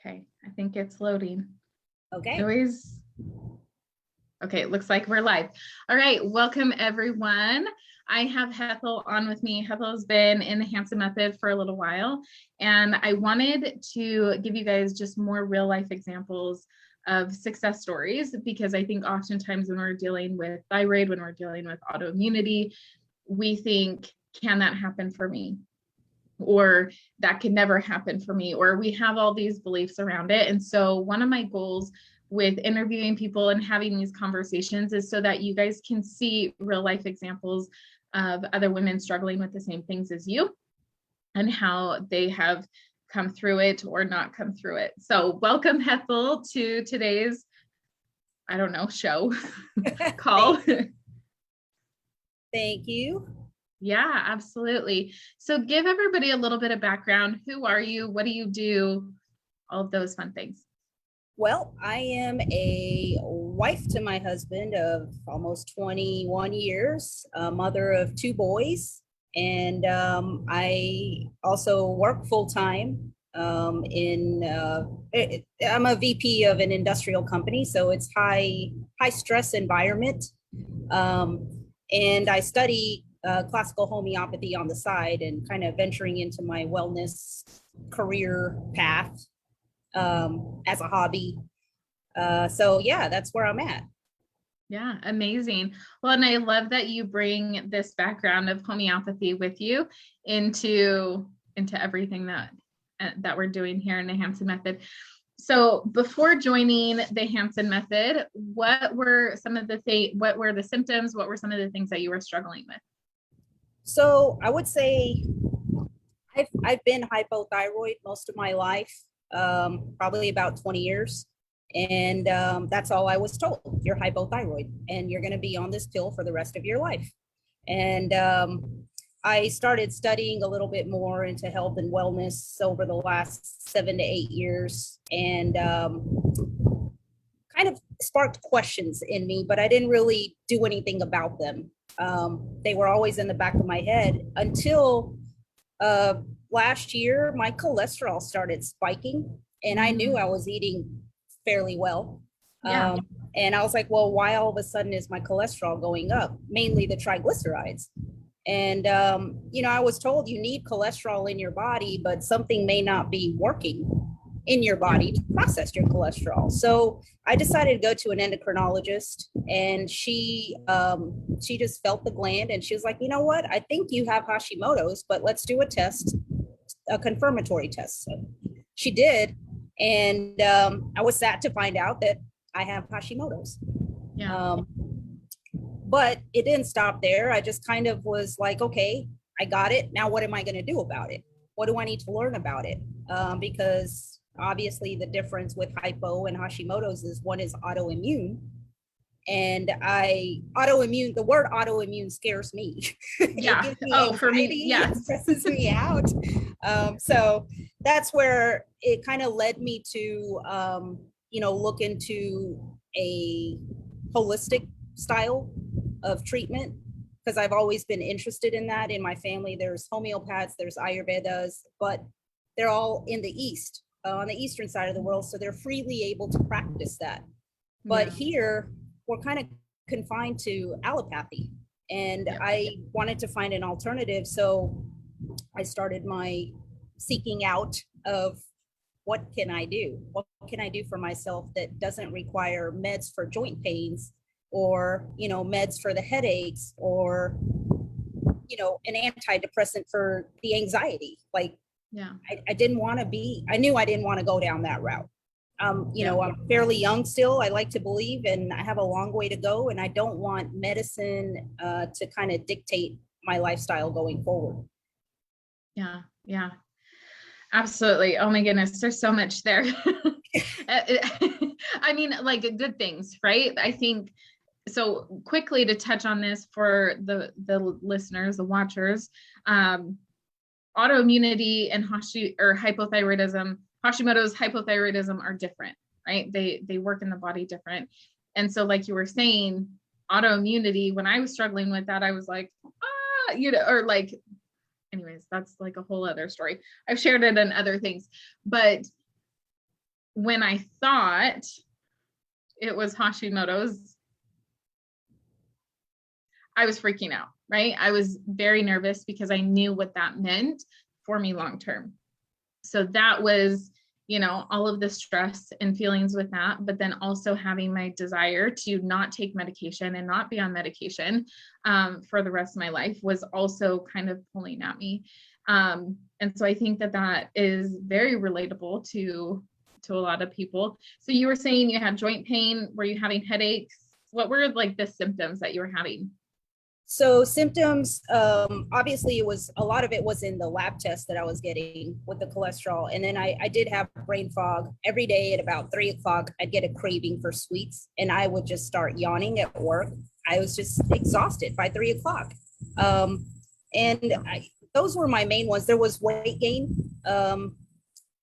Okay, I think it's loading. Okay. Okay, it looks like we're live. All right, welcome everyone. I have Hetal on with me. Hetal has been in the Hansen Method for a little while, and I wanted to give you guys just more real life examples of success stories, because I think oftentimes when we're dealing with thyroid, when we're dealing with autoimmunity, we think, can that happen for me? Or that could never happen for me, or we have all these beliefs around it. And so one of my goals with interviewing people and having these conversations is so that you guys can see real life examples of other women struggling with the same things as you and how they have come through it or not come through it. So welcome, Hetal, to today's, I don't know, show call. Thank you. Yeah, absolutely. So give everybody a little bit of background. Who are you? What do you do? All of those fun things. Well, I am a wife to my husband of almost 21 years, a mother of 2 boys, and I also work full time I'm a VP of an industrial company, so it's high stress environment. Um, and I study classical homeopathy on the side and kind of venturing into my wellness career path as a hobby. So yeah, that's where I'm at. Yeah, amazing. Well, and I love that you bring this background of homeopathy with you into everything that we're doing here in the Hansen Method. So before joining the Hansen Method, what were some of what were the symptoms? What were some of the things that you were struggling with? So I would say I've been hypothyroid most of my life, probably about 20 years. And that's all I was told. You're hypothyroid and you're going to be on this pill for the rest of your life. And I started studying a little bit more into health and wellness over the last 7 to 8 years, and kind of sparked questions in me, but I didn't really do anything about them. They were always in the back of my head until last year, my cholesterol started spiking, and I knew I was eating fairly well. Yeah. And I was like, well, why all of a sudden is my cholesterol going up? Mainly the triglycerides. And, I was told you need cholesterol in your body, but something may not be working in your body to process your cholesterol. So I decided to go to an endocrinologist, and she just felt the gland, and she was like, you know what? I think you have Hashimoto's, but let's do a test, a confirmatory test. So she did. And I was sad to find out that I have Hashimoto's. Yeah. But it didn't stop there. I just kind of was like, okay, I got it. Now what am I going to do about it? What do I need to learn about it? Because obviously the difference with hypo and Hashimoto's is one is autoimmune. And the word autoimmune scares me. Yeah. It gives me Oh, anxiety, for me, yes. it stresses me out. So that's where it kind of led me to, look into a holistic style of treatment, because I've always been interested in that. In my family, there's homeopaths, there's Ayurvedas, but they're all in the East, on the Eastern side of the world. So they're freely able to practice that. But here, we're kind of confined to allopathy. And I wanted to find an alternative. So I started my seeking out of what can I do? What can I do for myself that doesn't require meds for joint pains, or, meds for the headaches, or, an antidepressant for the anxiety. Like, I didn't want to I knew I didn't want to go down that route. I'm fairly young still, I like to believe, and I have a long way to go. And I don't want medicine to kind of dictate my lifestyle going forward. Yeah. Yeah. Absolutely. Oh my goodness. There's so much there. I mean, like good things, right? I think so. Quickly to touch on this for the listeners, the watchers, autoimmunity and hypothyroidism, Hashimoto's hypothyroidism are different, right? They work in the body different. And so like you were saying, autoimmunity, when I was struggling with that, I was like, or like, anyways, that's like a whole other story. I've shared it in other things, but when I thought it was Hashimoto's, I was freaking out, right? I was very nervous because I knew what that meant for me long term. So that was, all of the stress and feelings with that, but then also having my desire to not take medication and not be on medication for the rest of my life was also kind of pulling at me. And so I think that that is very relatable to a lot of people. So you were saying you had joint pain. Were you having headaches? What were like the symptoms that you were having? So symptoms, obviously it was, a lot of it was in the lab test that I was getting with the cholesterol. And then I did have brain fog every day at about 3 o'clock. I'd get a craving for sweets and I would just start yawning at work. I was just exhausted by 3 o'clock. And those were my main ones. There was weight gain.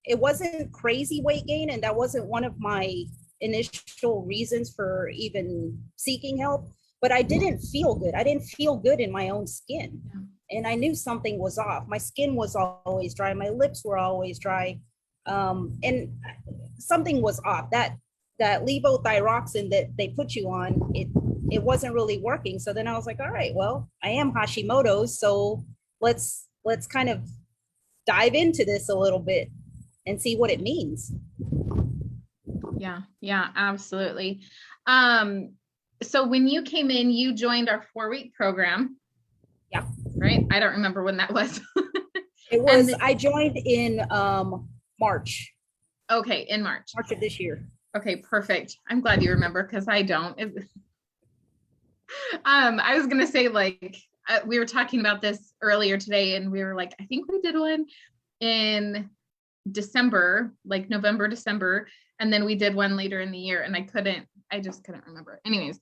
It wasn't crazy weight gain. And that wasn't one of my initial reasons for even seeking help. But I didn't feel good. I didn't feel good in my own skin. And I knew something was off. My skin was always dry. My lips were always dry. And something was off. That levothyroxine that they put you on, it wasn't really working. So then I was like, all right, well, I am Hashimoto's. So let's kind of dive into this a little bit and see what it means. Yeah, absolutely. So when you came in, you joined our 4-week program. Yeah. Right. I don't remember when that was. It was, I joined in March. Okay. In March of this year. Okay, perfect. I'm glad you remember because I don't. I was going to say, like, we were talking about this earlier today and we were like, I think we did one in December, like November, December. And then we did one later in the year and I just couldn't remember. Anyways.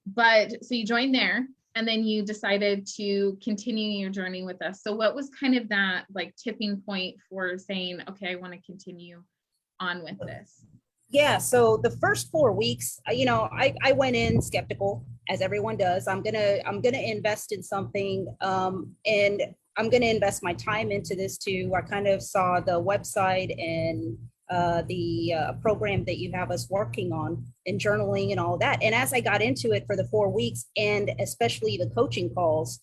But so you joined there and then you decided to continue your journey with us. So what was kind of that like tipping point for saying, okay, I want to continue on with this? Yeah. So the first 4 weeks, I went in skeptical, as everyone does. I'm gonna invest in something, and I'm gonna invest my time into this too. I kind of saw the website and the program that you have us working on and journaling and all that. And as I got into it for the 4 weeks, and especially the coaching calls,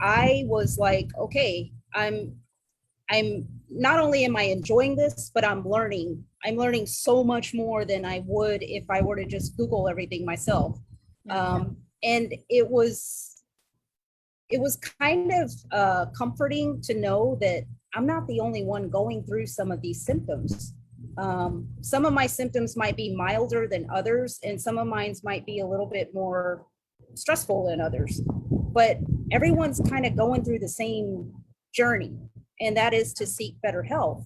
I was like, okay, I'm not only am I enjoying this, but I'm learning so much more than I would if I were to just Google everything myself. And it was kind of comforting to know that I'm not the only one going through some of these symptoms. Some of my symptoms might be milder than others, and some of mine might be a little bit more stressful than others. But everyone's kind of going through the same journey, and that is to seek better health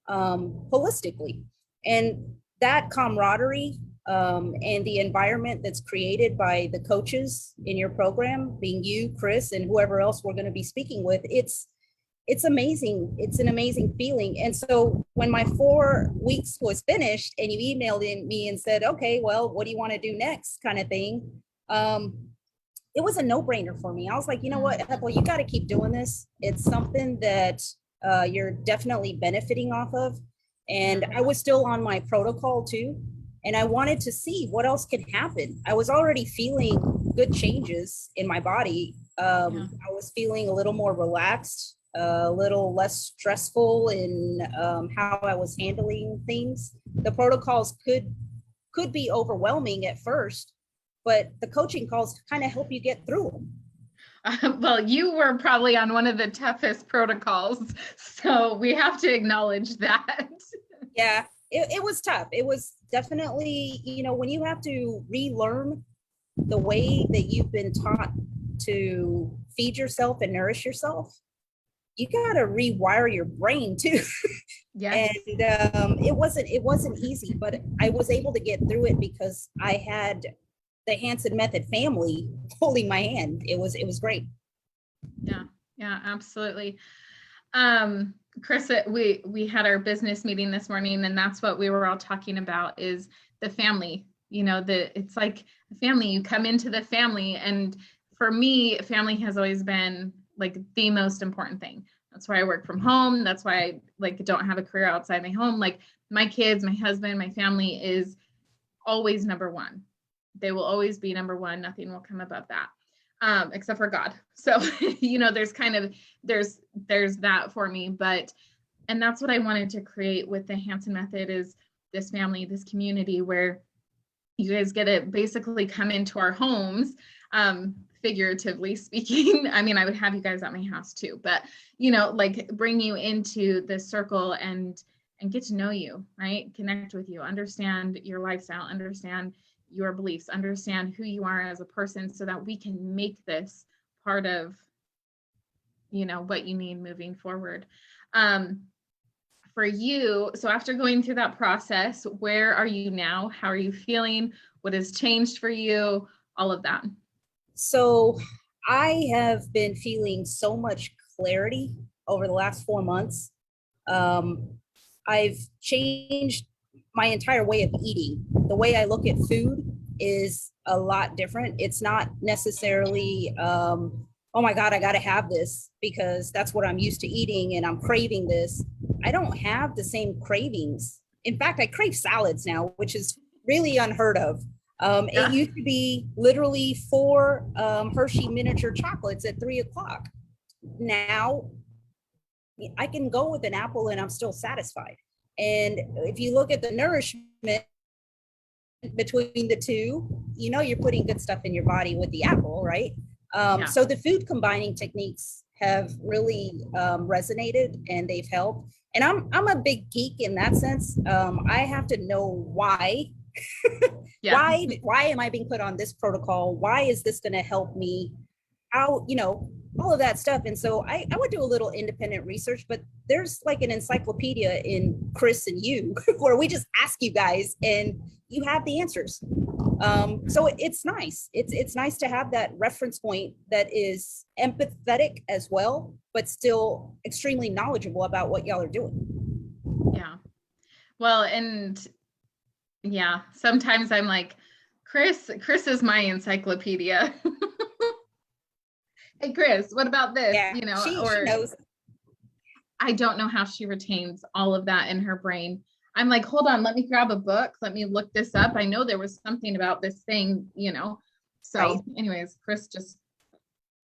holistically. And that camaraderie and the environment that's created by the coaches in your program, being you, Chris, and whoever else we're going to be speaking with, it's amazing. It's an amazing feeling. And so when my 4 weeks was finished and you emailed me and said, okay, well, what do you want to do next, kind of thing, it was a no-brainer for me. I was like, you know what, Hetal, you got to keep doing this. It's something that you're definitely benefiting off of. And I was still on my protocol too. And I wanted to see what else could happen. I was already feeling good changes in my body. I was feeling a little more relaxed, a little less stressful in how I was handling things. The protocols could be overwhelming at first, but the coaching calls kind of help you get through them. Well, you were probably on one of the toughest protocols, so we have to acknowledge that. Yeah, it was tough. It was definitely, when you have to relearn the way that you've been taught to feed yourself and nourish yourself, you got to rewire your brain too. Yes. And it wasn't easy, but I was able to get through it because I had the Hansen Method family holding my hand. It was great. Yeah, absolutely. Chris, we had our business meeting this morning, and that's what we were all talking about is the family. It's like a family. You come into the family, and for me, family has always been like the most important thing. That's why I work from home. That's why I like don't have a career outside my home. Like my kids, my husband, my family is always number one. They will always be number one. Nothing will come above that. Except for God. So, there's kind of, there's that for me, and that's what I wanted to create with the Hansen Method, is this family, this community where you guys get to basically come into our homes, figuratively speaking. I mean, I would have you guys at my house too, but like bring you into this circle and get to know you, right? Connect with you, understand your lifestyle, understand your beliefs, understand who you are as a person, so that we can make this part of, what you need moving forward. For you, so after going through that process, where are you now? How are you feeling? What has changed for you? All of that. So I have been feeling so much clarity over the last 4 months. I've changed my entire way of eating. The way I look at food is a lot different. It's not necessarily, oh my God, I got to have this because that's what I'm used to eating and I'm craving this. I don't have the same cravings. In fact, I crave salads now, which is really unheard of. Yeah. It used to be literally 4 Hershey miniature chocolates at 3 o'clock. Now I can go with an apple and I'm still satisfied. And if you look at the nourishment between the two, you're putting good stuff in your body with the apple, right? So the food combining techniques have really resonated and they've helped. And I'm a big geek in that sense. I have to know why. Why am I being put on this protocol? Why is this going to help me? How, all of that stuff. And so I would do a little independent research, but there's like an encyclopedia in Chris and you where we just ask you guys and you have the answers. So it's nice. It's nice to have that reference point that is empathetic as well, but still extremely knowledgeable about what y'all are doing. Yeah. Well, and yeah, sometimes I'm like, Chris is my encyclopedia. Hey, Chris, what about this? Yeah, she knows. I don't know how she retains all of that in her brain. I'm like, hold on, let me grab a book. Let me look this up. I know there was something about this thing, So right. Anyways, Chris just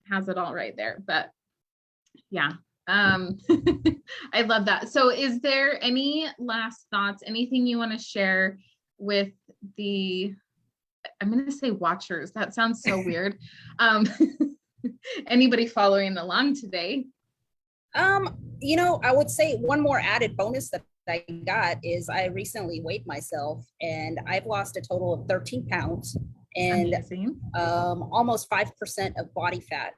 has it all right there. But yeah, I love that. So is there any last thoughts, anything you want to share with I'm going to say watchers. That sounds so weird. Anybody following along today? I would say one more added bonus that I got is I recently weighed myself and I've lost a total of 13 pounds and almost 5% of body fat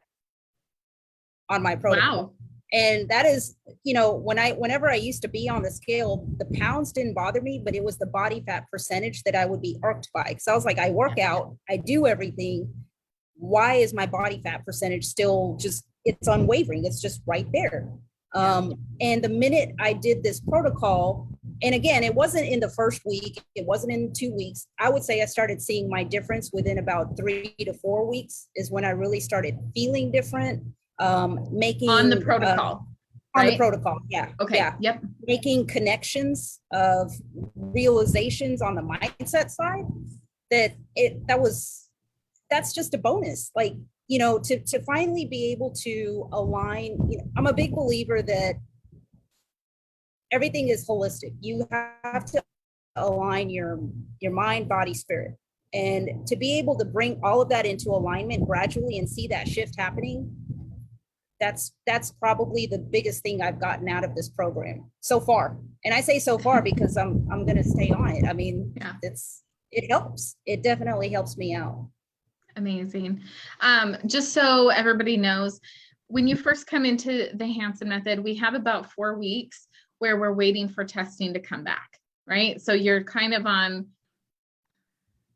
on my protocol. Wow. And that is, whenever I used to be on the scale, the pounds didn't bother me, but it was the body fat percentage that I would be irked by. Because I was like, I work out, I do everything. Why is my body fat percentage still it's unwavering? It's just right there. And the minute I did this protocol, and again, it wasn't in the first week, it wasn't in 2 weeks. I would say I started seeing my difference within about 3 to 4 weeks is when I really started feeling different. Making on the protocol. On the protocol, yeah. Okay. Yeah. Yep. Making connections of realizations on the mindset side that's just a bonus. Like, to finally be able to align, I'm a big believer that everything is holistic. You have to align your mind, body, spirit. And to be able to bring all of that into alignment gradually and see that shift happening, that's probably the biggest thing I've gotten out of this program so far. And I say so far because I'm going to stay on it. I mean, it helps. It definitely helps me out. Amazing. Just so everybody knows, when you first come into the Hansen Method, we have about 4 weeks where we're waiting for testing to come back, right? So you're kind of on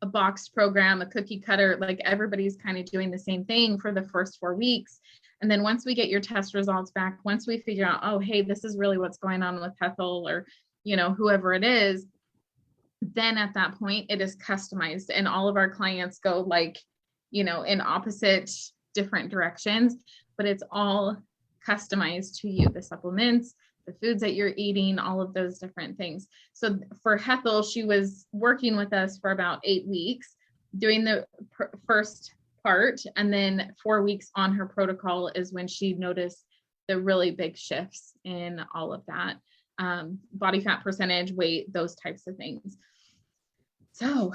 a boxed program, a cookie cutter, like everybody's kind of doing the same thing for the first 4 weeks. And then once we get your test results back, once we figure out, oh, hey, this is really what's going on with Hetal or, whoever it is, then at that point it is customized and all of our clients go like, in opposite different directions, but it's all customized to you, the supplements, the foods that you're eating, all of those different things. So for Hetal, she was working with us for about 8 weeks, doing the first part, and then 4 weeks on her protocol is when she noticed the really big shifts in all of that, body fat percentage, weight, those types of things. So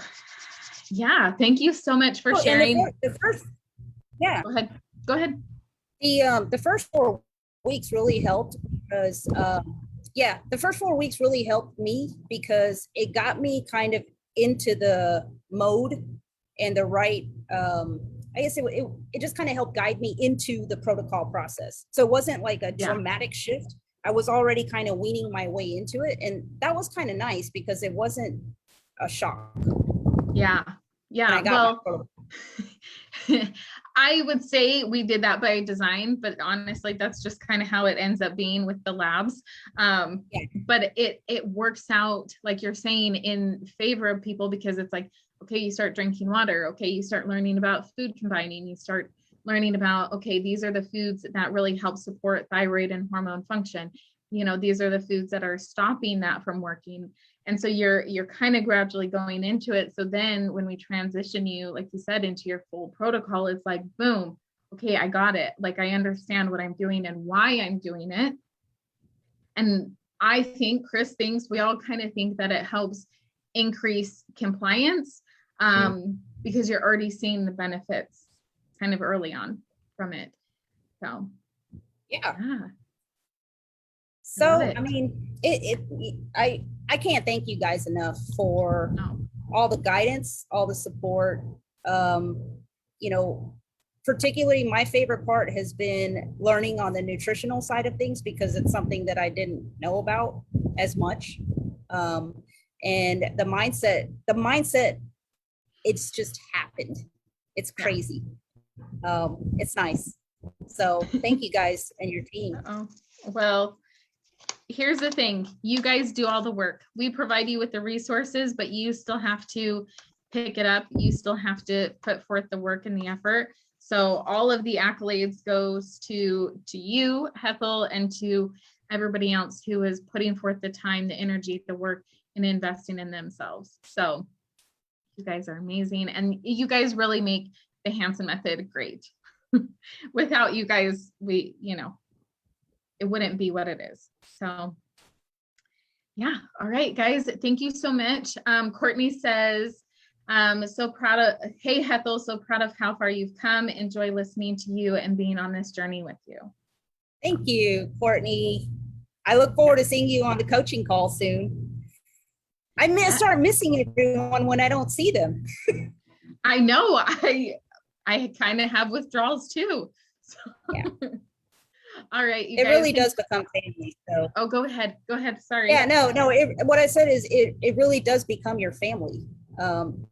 yeah, thank you so much for sharing. Yeah, go ahead. The first 4 weeks really helped because the first 4 weeks really helped me because it got me kind of into the mode and the right I guess it just kind of helped guide me into the protocol process. So it wasn't like a dramatic shift. I was already kind of weaning my way into it, and that was kind of nice because it wasn't a shock. Yeah. Well, I would say we did that by design, but honestly, that's just kind of how it ends up being with the labs. But it works out, like you're saying, in favor of people, because it's like, okay, you start drinking water. Okay, you start learning about food combining. You start learning about, okay, these are the foods that really help support thyroid and hormone function. These are the foods that are stopping that from working. And so you're kind of gradually going into it. So then when we transition you, like you said, into your full protocol, it's like, boom, okay, I got it. Like, I understand what I'm doing and why I'm doing it. And I think Chris thinks, we all kind of think that it helps increase compliance, because you're already seeing the benefits kind of early on from it. So yeah. So I mean, I can't thank you guys enough for all the guidance, all the support. Particularly my favorite part has been learning on the nutritional side of things, because it's something that I didn't know about as much. And the mindset, it's just happened. It's crazy. It's nice. So thank you guys and your team. Well, here's the thing. You guys do all the work. We provide you with the resources, but you still have to pick it up. You still have to put forth the work and the effort. So all of the accolades goes to you, Hetal, and to everybody else who is putting forth the time, the energy, the work, and investing in themselves. So you guys are amazing. And you guys really make the Hansen Method great. Without you guys, it wouldn't be what it is. So yeah. All right, guys. Thank you so much. Courtney says, so proud of, hey, Hetal, so proud of how far you've come. Enjoy listening to you and being on this journey with you. Thank you, Courtney. I look forward to seeing you on the coaching call soon. I start missing everyone when I don't see them. I know. I kind of have withdrawals too. So. Yeah. All right. It really does become family. So. Oh, go ahead. Go ahead. Sorry. Yeah, no. What I said is it really does become your family. And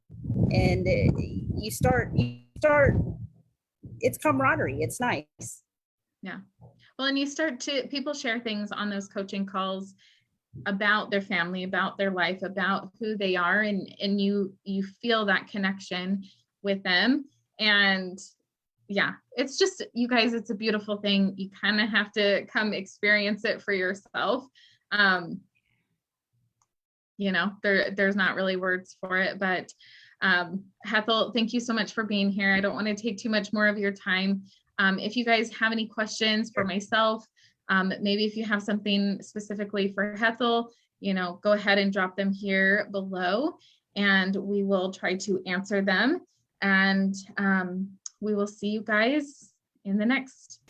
you start, it's camaraderie. It's nice. Yeah. Well, and you start to, people share things on those coaching calls about their family, about their life, about who they are. And you feel that connection with them. And yeah, it's just, you guys, it's a beautiful thing. You kind of have to come experience it for yourself. There's not really words for it, but Hetal, thank you so much for being here. I don't want to take too much more of your time. If you guys have any questions for myself, maybe if you have something specifically for Hetal, go ahead and drop them here below and we will try to answer them. And we will see you guys in the next